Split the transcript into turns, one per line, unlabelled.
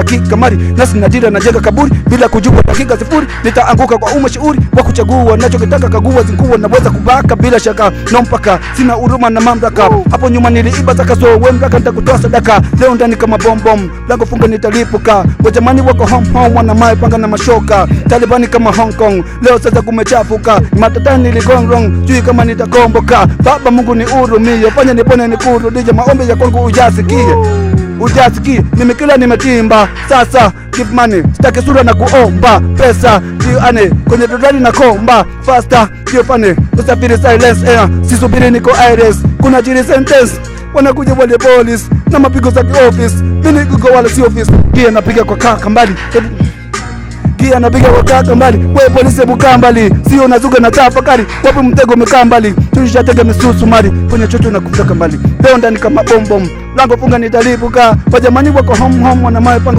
dakika mari nasi najira najenga kaburi bila kujua dakika sifuri nitaanguka kwa umashauri wa kuchagua nachokitaka kagua zinguwa naweza kubaka bila shaka no mpaka sina huruma na mamlaka hapo nyuma niliiba zakazo wemraka nitakutoa sadaka leo ndani kama bombom lango funga nitalipuka wajamani wako home wana mae panga na mashoka Talibani kama Hong Kong leo sasa kumechafuka matatani niligong jui kama nitakomboka baba Mungu ni urumie fanya nipone nikurudije maombi ya kwangu ujasikie mimi kila nimetimba sasa give money sitaki sura na kuomba pesa ndio ane kwenye dodani na komba faster ndio fane usafiri silence air sisubiri niko iris kuna jiri sentence wanakuja wale police na mapigo za office mimi niko wala si office kia napiga kwa kaka mbali kia napiga kwa kaka mbali wewe polisi buka mbali sio unazuga na tafakari wapi mtego umekaa mbali tulishatega misusu mali kwenye chocho na kufika mbali leo ndani kama bombom lango funga nitalipuka wajamani wako home wana mae